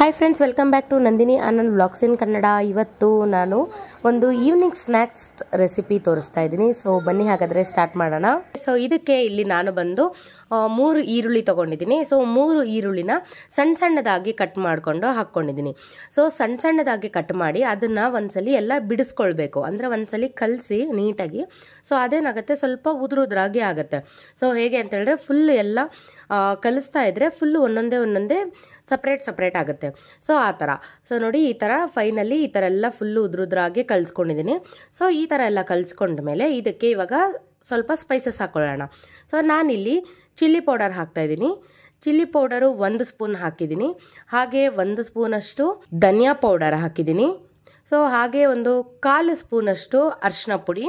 Hi friends, welcome back to Nandini Anand vlogs in Kannada. ಇವತ್ತು ನಾನು ಒಂದು ಈವ್ನಿಂಗ್ ಸ್ನ್ಯಾಕ್ಸ್ ರೆಸಿಪಿ ತೋರಿಸ್ತಾ ಇದ್ದೀನಿ. ಸೊ ಬನ್ನಿ ಹಾಗಾದರೆ ಸ್ಟಾರ್ಟ್ ಮಾಡೋಣ. ಸೊ ಇದಕ್ಕೆ ಇಲ್ಲಿ ನಾನು ಬಂದು 3 ಈರುಳ್ಳಿ ತೊಗೊಂಡಿದ್ದೀನಿ. ಸೊ 3 ಈರುಳ್ಳಿನ ಸಣ್ಣ ಸಣ್ಣದಾಗಿ ಕಟ್ ಮಾಡಿಕೊಂಡು ಹಾಕ್ಕೊಂಡಿದ್ದೀನಿ. ಸೊ ಸಣ್ಣ ಸಣ್ಣದಾಗಿ ಕಟ್ ಮಾಡಿ ಅದನ್ನು ಒಂದ್ಸಲಿ ಎಲ್ಲ ಬಿಡಿಸ್ಕೊಳ್ಬೇಕು. ಅಂದರೆ ಒಂದ್ಸಲಿ ಕಲಸಿ ನೀಟಾಗಿ. ಸೊ ಅದೇನಾಗುತ್ತೆ, ಸ್ವಲ್ಪ ಉದುರಾಗಿ ಆಗುತ್ತೆ. ಸೊ ಹೇಗೆ ಅಂತ ಹೇಳಿದ್ರೆ ಫುಲ್ ಎಲ್ಲ ಕಲಿಸ್ತಾ ಇದ್ರೆ ಫುಲ್ ಒಂದೊಂದೇ ಸಪ್ರೇಟ್ ಆಗುತ್ತೆ. ಸೊ ಆ ಥರ. ಸೊ ನೋಡಿ, ಈ ಥರ ಫೈನಲಿ ಈ ಥರ ಎಲ್ಲ ಫುಲ್ಲು ಉದ್ರಾಗಿ ಕಲಿಸ್ಕೊಂಡಿದ್ದೀನಿ. ಸೊ ಈ ಥರ ಎಲ್ಲ ಕಲಿಸ್ಕೊಂಡ್ಮೇಲೆ ಇದಕ್ಕೆ ಇವಾಗ ಸ್ವಲ್ಪ ಸ್ಪೈಸಸ್ ಹಾಕೊಳ್ಳೋಣ. ಸೊ ನಾನಿಲ್ಲಿ ಚಿಲ್ಲಿ ಪೌಡರ್ ಹಾಕ್ತಾ ಇದ್ದೀನಿ. ಚಿಲ್ಲಿ ಪೌಡರು 1 ಸ್ಪೂನ್ ಹಾಕಿದ್ದೀನಿ. ಹಾಗೆ 1 ಸ್ಪೂನಷ್ಟು ಧನಿಯಾ ಪೌಡರ್ ಹಾಕಿದ್ದೀನಿ. ಸೊ ಹಾಗೆ ಒಂದು 1/4 ಸ್ಪೂನಷ್ಟು ಅರಿಶಿನ ಪುಡಿ,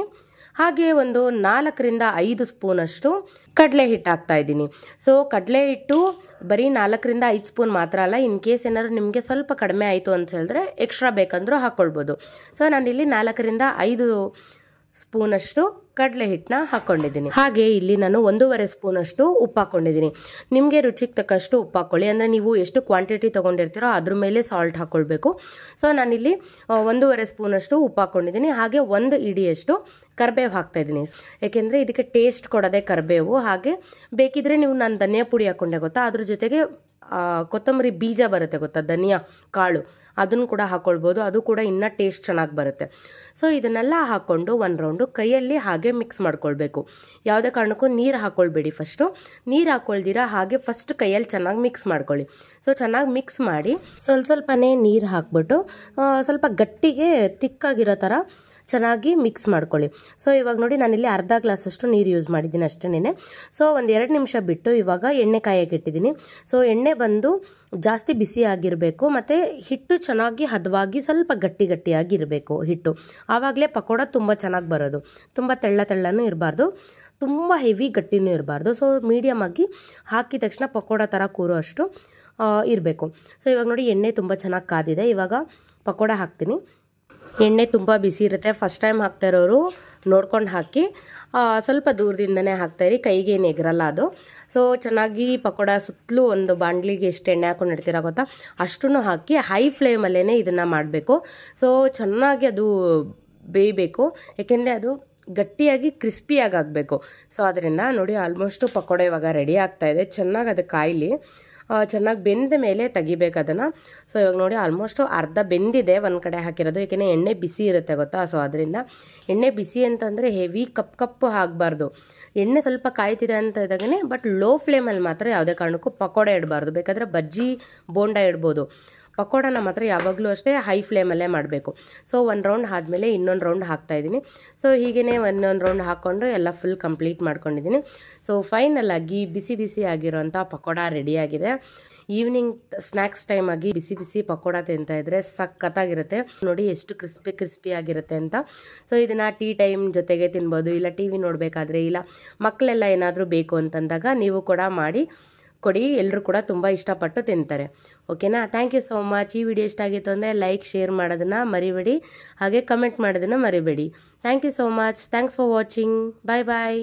ಹಾಗೆ ಒಂದು 4ರಿಂದ 5 ಸ್ಪೂನಷ್ಟು ಕಡಲೆ ಹಿಟ್ಟು ಹಾಕ್ತಾ ಇದ್ದೀನಿ. ಸೊ ಕಡಲೆ ಹಿಟ್ಟು ಬರೀ 4ರಿಂದ 5 ಸ್ಪೂನ್ ಮಾತ್ರ ಅಲ್ಲ, ಇನ್ ಕೇಸ್ ಏನಾದ್ರು ನಿಮಗೆ ಸ್ವಲ್ಪ ಕಡಿಮೆ ಆಯಿತು ಅಂತ ಹೇಳಿದ್ರೆ ಎಕ್ಸ್ಟ್ರಾ ಬೇಕಂದ್ರೂ ಹಾಕ್ಕೊಳ್ಬೋದು. ಸೊ ನಾನಿಲ್ಲಿ 4ರಿಂದ 5 ಸ್ಪೂನಷ್ಟು ಕಡಲೆ ಹಿಟ್ಟನ್ನ ಹಾಕ್ಕೊಂಡಿದ್ದೀನಿ. ಹಾಗೆ ಇಲ್ಲಿ ನಾನು 1.5 ಸ್ಪೂನಷ್ಟು ಉಪ್ಪು ಹಾಕ್ಕೊಂಡಿದ್ದೀನಿ. ನಿಮಗೆ ರುಚಿಗೆ ತಕ್ಕಷ್ಟು ಉಪ್ಪು ಹಾಕ್ಕೊಳ್ಳಿ. ಅಂದರೆ ನೀವು ಎಷ್ಟು ಕ್ವಾಂಟಿಟಿ ತೊಗೊಂಡಿರ್ತೀರೋ ಅದ್ರ ಮೇಲೆ ಸಾಲ್ಟ್ ಹಾಕ್ಕೊಳ್ಬೇಕು. ಸೊ ನಾನಿಲ್ಲಿ 1.5 ಸ್ಪೂನಷ್ಟು ಉಪ್ಪು ಹಾಕ್ಕೊಂಡಿದ್ದೀನಿ. ಹಾಗೆ 1 ಇಡಿಯಷ್ಟು ಕರಿಬೇವು ಹಾಕ್ತಾಯಿದ್ದೀನಿ. ಯಾಕೆಂದರೆ ಇದಕ್ಕೆ ಟೇಸ್ಟ್ ಕೊಡೋದೇ ಕರಿಬೇವು. ಹಾಗೆ ಬೇಕಿದ್ರೆ ನೀವು ನಾನು ಧನಿಯಾ ಪುಡಿ ಹಾಕ್ಕೊಂಡೆ ಗೊತ್ತಾ, ಅದ್ರ ಜೊತೆಗೆ ಕೊತ್ತಂಬರಿ ಬೀಜ ಬರುತ್ತೆ ಗೊತ್ತಾ, ಧನಿಯಾ ಕಾಳು, ಅದನ್ನು ಕೂಡ ಹಾಕ್ಕೊಳ್ಬೋದು. ಅದು ಕೂಡ ಇನ್ನೂ ಟೇಸ್ಟ್ ಚೆನ್ನಾಗಿ ಬರುತ್ತೆ. ಸೊ ಇದನ್ನೆಲ್ಲ ಹಾಕ್ಕೊಂಡು 1 ರೌಂಡು ಕೈಯಲ್ಲಿ ಹಾಗೆ ಮಿಕ್ಸ್ ಮಾಡ್ಕೊಳ್ಬೇಕು. ಯಾವುದೇ ಕಾರಣಕ್ಕೂ ನೀರು ಹಾಕ್ಕೊಳ್ಬೇಡಿ. ಫಸ್ಟು ನೀರು ಹಾಕ್ಕೊಳ್ದಿರಾ ಹಾಗೆ ಫಸ್ಟ್ ಕೈಯಲ್ಲಿ ಚೆನ್ನಾಗಿ ಮಿಕ್ಸ್ ಮಾಡ್ಕೊಳ್ಳಿ. ಸೊ ಚೆನ್ನಾಗಿ ಮಿಕ್ಸ್ ಮಾಡಿ ಸ್ವಲ್ಪನೇ ನೀರು ಹಾಕ್ಬಿಟ್ಟು ಸ್ವಲ್ಪ ಗಟ್ಟಿಗೆ ತಿಕ್ಕಾಗಿರೋ ಥರ ಚೆನ್ನಾಗಿ ಮಿಕ್ಸ್ ಮಾಡ್ಕೊಳ್ಳಿ. ಸೊ ಇವಾಗ ನೋಡಿ, ನಾನಿಲ್ಲಿ ಅರ್ಧ ಗ್ಲಾಸಷ್ಟು ನೀರು ಯೂಸ್ ಮಾಡಿದ್ದೀನಿ ಅಷ್ಟೇನೆ. ಸೊ ಒಂದು 2 ನಿಮಿಷ ಬಿಟ್ಟು ಇವಾಗ ಎಣ್ಣೆ ಕಾಯಕ್ಕೆ ಇಟ್ಟಿದ್ದೀನಿ. ಸೊ ಎಣ್ಣೆ ಬಂದು ಜಾಸ್ತಿ ಬಿಸಿ ಆಗಿರಬೇಕು, ಮತ್ತು ಹಿಟ್ಟು ಚೆನ್ನಾಗಿ ಹದವಾಗಿ ಸ್ವಲ್ಪ ಗಟ್ಟಿಯಾಗಿ ಇರಬೇಕು ಹಿಟ್ಟು. ಆವಾಗಲೇ ಪಕೋಡ ತುಂಬ ಚೆನ್ನಾಗಿ ಬರೋದು. ತುಂಬ ತೆಳ್ಳನೂ ಇರಬಾರ್ದು, ತುಂಬ ಹೆವಿ ಗಟ್ಟಿನೂ ಇರಬಾರ್ದು. ಸೊ ಮೀಡಿಯಮ್ ಆಗಿ ಹಾಕಿದ ತಕ್ಷಣ ಪಕೋಡ ಥರ ಕೂರೋ ಅಷ್ಟು ಇರಬೇಕು. ಸೊ ಇವಾಗ ನೋಡಿ, ಎಣ್ಣೆ ತುಂಬ ಚೆನ್ನಾಗಿ ಕಾದಿದೆ. ಇವಾಗ ಪಕೋಡ ಹಾಕ್ತೀನಿ. ಎಣ್ಣೆ ತುಂಬ ಬಿಸಿ ಇರುತ್ತೆ. ಫಸ್ಟ್ ಟೈಮ್ ಹಾಕ್ತಾ ಇರೋರು ನೋಡ್ಕೊಂಡು ಹಾಕಿ, ಸ್ವಲ್ಪ ದೂರದಿಂದನೇ ಹಾಕ್ತಾಯಿರಿ, ಕೈಗೇನು ಎಗರಲ್ಲ ಅದು. ಸೊ ಚೆನ್ನಾಗಿ ಪಕೋಡ ಸುತ್ತಲೂ ಒಂದು ಬಾಣಲಿಗೆ ಎಷ್ಟು ಎಣ್ಣೆ ಹಾಕ್ಕೊಂಡಿರ್ತೀರ ಗೊತ್ತಾ, ಅಷ್ಟನ್ನು ಹಾಕಿ ಹೈ ಫ್ಲೇಮಲ್ಲೇ ಇದನ್ನು ಮಾಡಬೇಕು. ಸೊ ಚೆನ್ನಾಗಿ ಅದು ಬೇಯಬೇಕು, ಯಾಕೆಂದರೆ ಅದು ಗಟ್ಟಿಯಾಗಿ ಕ್ರಿಸ್ಪಿಯಾಗಿ ಆಗಬೇಕು. ಸೊ ಅದರಿಂದ ನೋಡಿ, ಆಲ್ಮೋಸ್ಟು ಪಕೋಡ ಇವಾಗ ರೆಡಿ ಆಗ್ತಾಯಿದೆ. ಚೆನ್ನಾಗಿ ಅದು ಕಾಯಿಲಿ, ಚೆನ್ನಾಗಿ ಬೆಂದ ಮೇಲೆ ತೆಗಿಬೇಕು ಅದನ್ನು. ಸೊ ಇವಾಗ ನೋಡಿ, ಆಲ್ಮೋಸ್ಟು ಅರ್ಧ ಬೆಂದಿದೆ ಒಂದು ಕಡೆ ಹಾಕಿರೋದು, ಏಕೆಂದರೆ ಎಣ್ಣೆ ಬಿಸಿ ಇರುತ್ತೆ ಗೊತ್ತಾ. ಸೊ ಅದರಿಂದ ಎಣ್ಣೆ ಬಿಸಿ ಅಂತಂದರೆ ಹೆವಿ ಕಪ್ಪು ಆಗಬಾರ್ದು. ಎಣ್ಣೆ ಸ್ವಲ್ಪ ಕಾಯ್ತಿದೆ ಅಂತ ಇದ್ದಾಗೇ, ಬಟ್ ಲೋ ಫ್ಲೇಮಲ್ಲಿ ಮಾತ್ರ ಯಾವುದೇ ಕಾರಣಕ್ಕೂ ಪಕೋಡ ಇಡಬಾರ್ದು. ಬೇಕಾದರೆ ಬಜ್ಜಿ ಬೋಂಡ ಇಡ್ಬೋದು, ಪಕೋಡನ ಮಾತ್ರ ಯಾವಾಗಲೂ ಅಷ್ಟೇ ಹೈ ಫ್ಲೇಮಲ್ಲೇ ಮಾಡಬೇಕು. ಸೊ 1 ರೌಂಡ್ ಆದಮೇಲೆ ಇನ್ನೊಂದು ರೌಂಡ್ ಹಾಕ್ತಾಯಿದ್ದೀನಿ. ಸೊ ಹೀಗೇ ಇನ್ನೊಂದು ರೌಂಡ್ ಹಾಕ್ಕೊಂಡು ಎಲ್ಲ ಫುಲ್ ಕಂಪ್ಲೀಟ್ ಮಾಡ್ಕೊಂಡಿದ್ದೀನಿ. ಸೊ ಫೈನಲಾಗಿ ಬಿಸಿ ಆಗಿರೋಂಥ ಪಕೋಡ ರೆಡಿಯಾಗಿದೆ. ಈವ್ನಿಂಗ್ ಸ್ನ್ಯಾಕ್ಸ್ ಟೈಮ್ ಆಗಿ ಬಿಸಿ ಪಕೋಡ ತಿಂತಾಯಿದ್ರೆ ಸಖತ್ತಾಗಿರುತ್ತೆ. ನೋಡಿ ಎಷ್ಟು ಕ್ರಿಸ್ಪಿ ಆಗಿರುತ್ತೆ ಅಂತ. ಸೊ ಇದನ್ನು ಟೀ ಟೈಮ್ ಜೊತೆಗೆ ತಿನ್ಬೋದು, ಇಲ್ಲ ಟಿ ವಿ ನೋಡಬೇಕಾದ್ರೆ, ಇಲ್ಲ ಮಕ್ಕಳೆಲ್ಲ ಏನಾದರೂ ಬೇಕು ಅಂತಂದಾಗ ನೀವು ಕೂಡ ಮಾಡಿ ಕೊಡಿ. ಎಲ್ಲರೂ ಕೂಡ ತುಂಬ ಇಷ್ಟಪಟ್ಟು ತಿಂತಾರೆ. ಓಕೆನಾ? Thank you so much. ಈ ವಿಡಿಯೋ ಇಷ್ಟ ಆಗಿತ್ತು ಅಂದರೆ ಲೈಕ್, ಶೇರ್ ಮಾಡೋದನ್ನು ಮರಿಬೇಡಿ. ಹಾಗೆ ಕಮೆಂಟ್ ಮಾಡೋದನ್ನು ಮರಿಬೇಡಿ. Thank you so much. Thanks for watching. Bye.